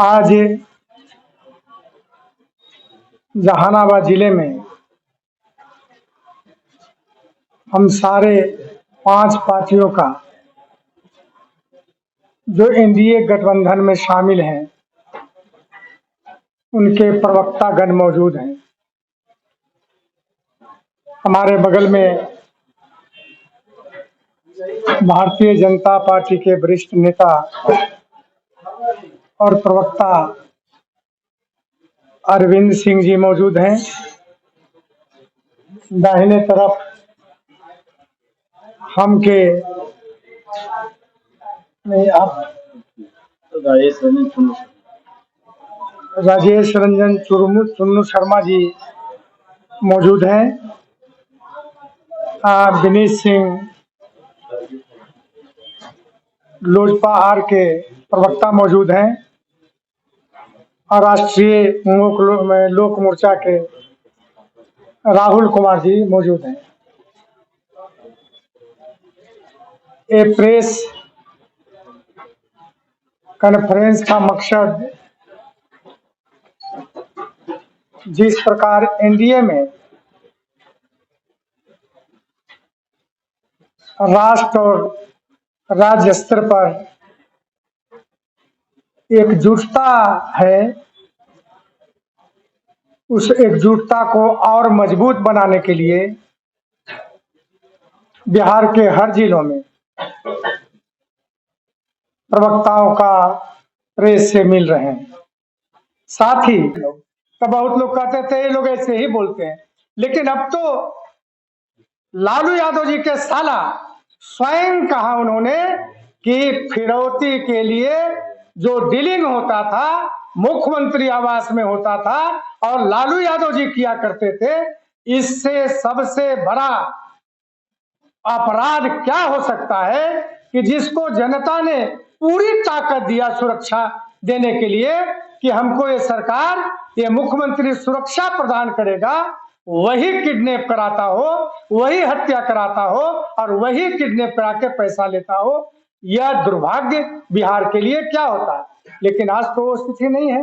आज जहानाबाद जिले में हम सारे 5 पार्टियों का जो एनडीए गठबंधन में शामिल हैं उनके प्रवक्तागण मौजूद हैं। हमारे बगल में भारतीय जनता पार्टी के वरिष्ठ नेता और प्रवक्ता अरविंद सिंह जी मौजूद हैं। दाहिने तरफ हम के राजेश रंजन चुन्नू शर्मा जी मौजूद हैं। विनीत सिंह लोजपा आर के प्रवक्ता मौजूद हैं और राष्ट्रीय लोक मोर्चा के राहुल कुमार जी मौजूद हैं। ये प्रेस कॉन्फ्रेंस का मकसद जिस प्रकार एनडीए में राष्ट्र और राज्य स्तर पर एकजुटता है, उस एकजुटता को और मजबूत बनाने के लिए बिहार के हर जिलों में प्रवक्ताओं का प्रेस से मिल रहे हैं। साथ ही तो बहुत लोग कहते थे ये लोग ऐसे ही बोलते हैं, लेकिन अब तो लालू यादव जी के साला स्वयं कहा उन्होंने कि फिरौती के लिए जो डीलिंग होता था मुख्यमंत्री आवास में होता था और लालू यादव जी किया करते थे, इससे सबसे बड़ा अपराध क्या हो सकता है कि जिसको जनता ने पूरी ताकत दिया सुरक्षा देने के लिए कि हमको ये सरकार ये मुख्यमंत्री सुरक्षा प्रदान करेगा, वही किडनैप कराता हो, वही हत्या कराता हो और वही किडनैप करा के पैसा लेता हो। यह दुर्भाग्य बिहार के लिए क्या होता है। लेकिन आज तो वो स्थिति नहीं है।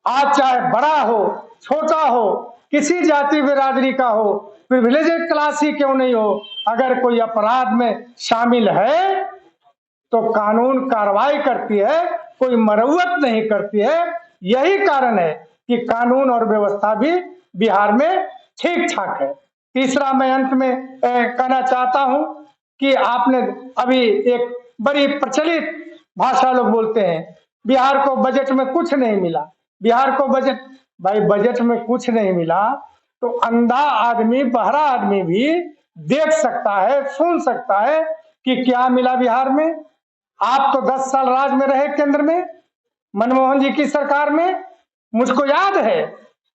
आज चाहे बड़ा हो छोटा हो, किसी जाति बिरादरी का हो, प्रिविलेजेड क्लास ही क्यों नहीं हो, अगर कोई अपराध में शामिल है तो कानून कार्रवाई करती है, कोई मरम्मत नहीं करती है। यही कारण है कि कानून और व्यवस्था भी बिहार में ठीक ठाक है। तीसरा मैं अंत में कहना चाहता हूं कि आपने अभी एक बड़ी प्रचलित भाषा लोग बोलते हैं बिहार को बजट में कुछ नहीं मिला, बिहार को बजट, भाई बजट में कुछ नहीं मिला तो अंधा आदमी बहरा आदमी भी देख सकता है, सुन सकता है कि क्या मिला बिहार में। आप तो 10 साल राज में रहे केंद्र में, मनमोहन जी की सरकार में। मुझको याद है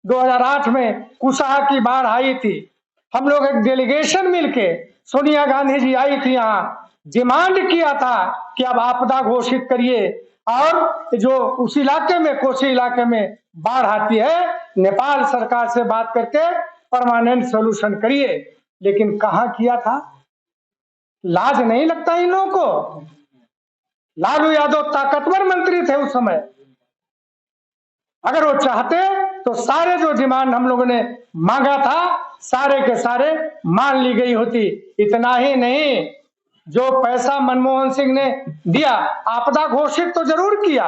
2008 में कुशवाहा की बाढ़ आई थी, हम लोग एक डेलीगेशन मिलके, सोनिया गांधी जी आई थी, यहाँ डिमांड किया था कि अब आपदा घोषित करिए और जो उस इलाके में कोसी इलाके में बाढ़ आती है नेपाल सरकार से बात करके परमानेंट सोल्यूशन करिए। लेकिन कहाँ किया था? लाज नहीं लगता इन लोगों को? लालू यादव ताकतवर मंत्री थे उस समय, अगर वो चाहते तो सारे जो डिमांड हम लोगों ने मांगा था सारे के सारे मान ली गई होती। इतना ही नहीं, जो पैसा मनमोहन सिंह ने दिया, आपदा घोषित तो जरूर किया,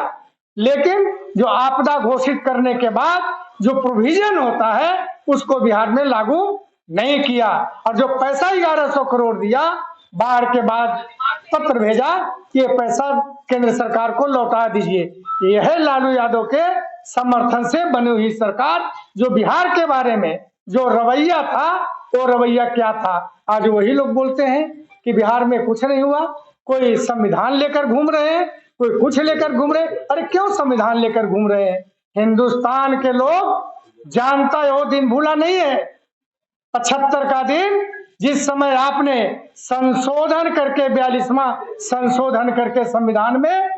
लेकिन जो आपदा घोषित करने के बाद जो प्रोविजन होता है उसको बिहार में लागू नहीं किया। और जो पैसा 1100 करोड़ दिया, बाढ़ के बाद पत्र भेजा कि ये पैसा केंद्र सरकार को लौटा दीजिए। यह है लालू यादव के समर्थन से बनी हुई सरकार। जो बिहार के बारे में जो रवैया था वो रवैया क्या था? आज वही लोग बोलते हैं कि बिहार में कुछ नहीं हुआ, कोई संविधान लेकर घूम रहे हैं, कोई कुछ लेकर घूम रहे हैं। अरे क्यों संविधान लेकर घूम रहे हैं? हिंदुस्तान के लोग जानता है वो दिन भूला नहीं है, 75 का दिन जिस समय आपने संशोधन करके 42वां संशोधन करके संविधान में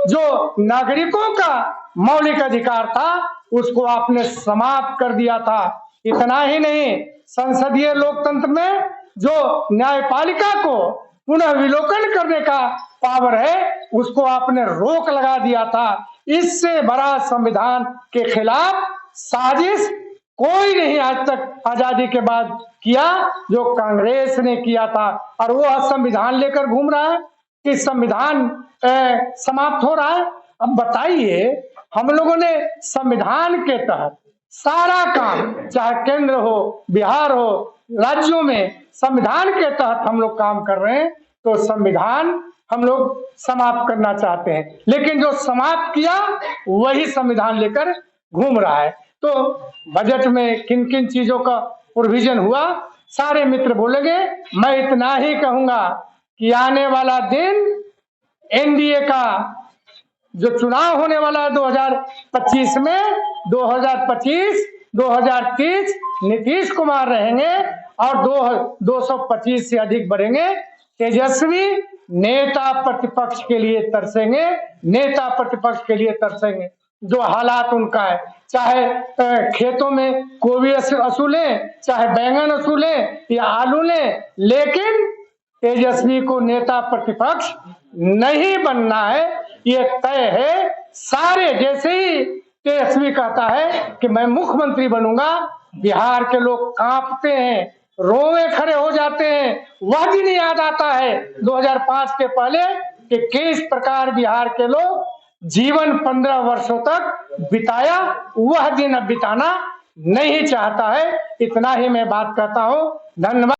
जो नागरिकों का मौलिक अधिकार था उसको आपने समाप्त कर दिया था। इतना ही नहीं, संसदीय लोकतंत्र में जो न्यायपालिका को पुनः विलोकन करने का पावर है उसको आपने रोक लगा दिया था। इससे बड़ा संविधान के खिलाफ साजिश कोई नहीं आज तक आजादी के बाद किया जो कांग्रेस ने किया था। और वो संविधान लेकर घूम रहा है कि संविधान समाप्त हो रहा है। अब बताइए, हम लोगों ने संविधान के तहत सारा काम, चाहे केंद्र हो, बिहार हो, राज्यों में संविधान के तहत हम लोग काम कर रहे हैं, तो संविधान हम लोग समाप्त करना चाहते हैं, लेकिन जो समाप्त किया वही संविधान लेकर घूम रहा है। तो बजट में किन किन चीजों का प्रोविजन हुआ, सारे मित्र बोलेंगे। मैं इतना ही कहूंगा कि आने वाला दिन एनडीए का जो चुनाव होने वाला है 2025 में, 2025-2030 नीतीश कुमार रहेंगे और 225 से अधिक बढ़ेंगे। तेजस्वी नेता प्रतिपक्ष के लिए तरसेंगे, नेता प्रतिपक्ष के लिए तरसेंगे। जो हालात उनका है, चाहे खेतों में गोभी असूलें, चाहे बैंगन असूलें या आलू लें, लेकिन तेजस्वी को नेता प्रतिपक्ष नहीं बनना है, ये तय है। सारे जैसे ही तेजस्वी कहता है कि मैं मुख्यमंत्री बनूंगा, बिहार के लोग कांपते हैं, रोवे खड़े हो जाते हैं। वह दिन याद आता है 2005 के पहले कि किस प्रकार बिहार के लोग जीवन 15 वर्षों तक बिताया, वह दिन अब बिताना नहीं चाहता है। इतना ही मैं बात करता हूं। धन्यवाद।